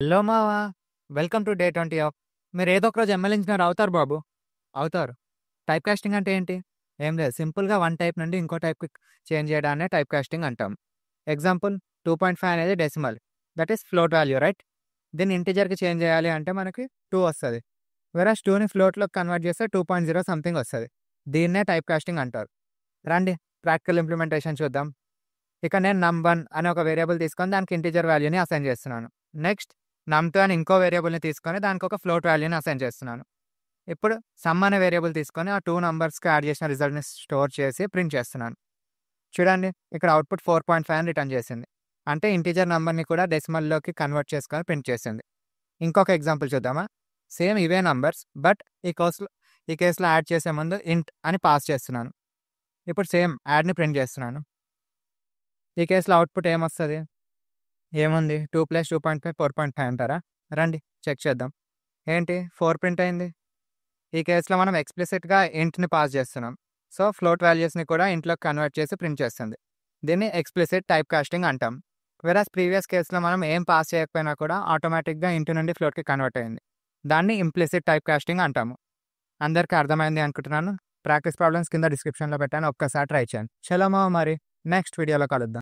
Hello మావా! Welcome to day 20 of. మీరు ఏదో ఒక రోజు ఎంఎల్ ఇంజినీర్ అవుతారు బాబు. అవుతారు. టైప్ కాస్టింగ్ అంటే ఏంటి? ఏం లేదు. సింపుల్‌గా వన్ టైప్ నుండి ఇంకో టైప్‌కి చేంజ్ చేయడాన్నే టైప్ కాస్టింగ్ అంటాం. ఎగ్జాంపుల్ 2.5 అనేది decimal. That is float value right? దీన్ని ఇంటిజర్‌కి చేంజ్ చేయాలి అంటే మనకి 2 వస్తది. వేరస్ 2ని ఫ్లోట్‌లోకి కన్వర్ట్ చేస్తే 2.0 సంథింగ్ వస్తది. దీన్నే టైప్ కాస్టింగ్ అంటారు. రండి ప్రాక్టికల్ ఇంప్లిమెంటేషన్ చూద్దాం. ఇక నేను num1 అనే ఒక వేరియబుల్ తీసుకొని దానికి ఇంటిజర్ వాల్యూని అసైన్ చేస్తున్నాను. నెక్స్ట్ num2 అని ఇంకో వేరియబుల్‌ని తీసుకొని దానికి ఒక ఫ్లోట్ వాల్యూని అసైన్ చేస్తున్నాను. ఇప్పుడు సమ్ అనే వేరియబుల్ తీసుకొని ఆ 2 నంబర్స్‌కి యాడ్ చేసిన రిజల్ట్‌ని స్టోర్ చేసి ప్రింట్ చేస్తున్నాను. చూడండి ఇక్కడ అవుట్‌పుట్ 4.5 అని రిటర్న్ చేసింది. అంటే ఇంటిజర్ నంబర్‌ని కూడా డెసిమల్‌లోకి కన్వర్ట్ చేసుకొని ప్రింట్ చేసింది. ఇంకొక ఎగ్జాంపుల్ చూద్దామా? సేమ్ ఇవే నంబర్స్ బట్ ఈ కేస్‌లో యాడ్ చేసే ముందు ఇంట్ అని పాస్ చేస్తున్నాను. ఇప్పుడు సేమ్ యాడ్‌ని ప్రింట్ చేస్తున్నాను. ఈ కేస్‌లో అవుట్‌పుట్ ఏమొస్తది? ఏముంది 2 + 2.5 4.5 అంటారా? రండి చెక్ చేద్దాం. ఏంటి 4 ప్రింట్ అయింది. ఈ కేస్‌లో మనం ఎక్స్‌ప్లిసిట్‌గా ఇంట్‌ని పాస్ చేస్తున్నాం. సో, ఫ్లోట్ వాల్యూస్‌ని కూడా ఇంట్‌లోకి కన్వర్ట్ చేసి ప్రింట్ చేస్తుంది. దీన్ని ఎక్స్‌ప్లిసిట్ టైప్ కాస్టింగ్ అంటాం. వేరస్ ప్రీవియస్ కేస్‌లో మనం ఏం పాస్ చేయకపోయినా కూడా ఆటోమేటిక్‌గా ఇంట్ నుండి ఫ్లోట్‌కి కన్వర్ట్ అయింది. దాన్ని ఇంప్లిసిట్ టైప్ కాస్టింగ్ అంటాము. అందరికీ అర్థమైంది అనుకుంటున్నాను. ప్రాక్టీస్ ప్రాబ్లమ్స్ కింద డిస్క్రిప్షన్‌లో పెట్టాను. ఒక్కసారి ట్రై చేయండి. చలో మామ మరి నెక్స్ట్ వీడియోలో కలుద్దాం.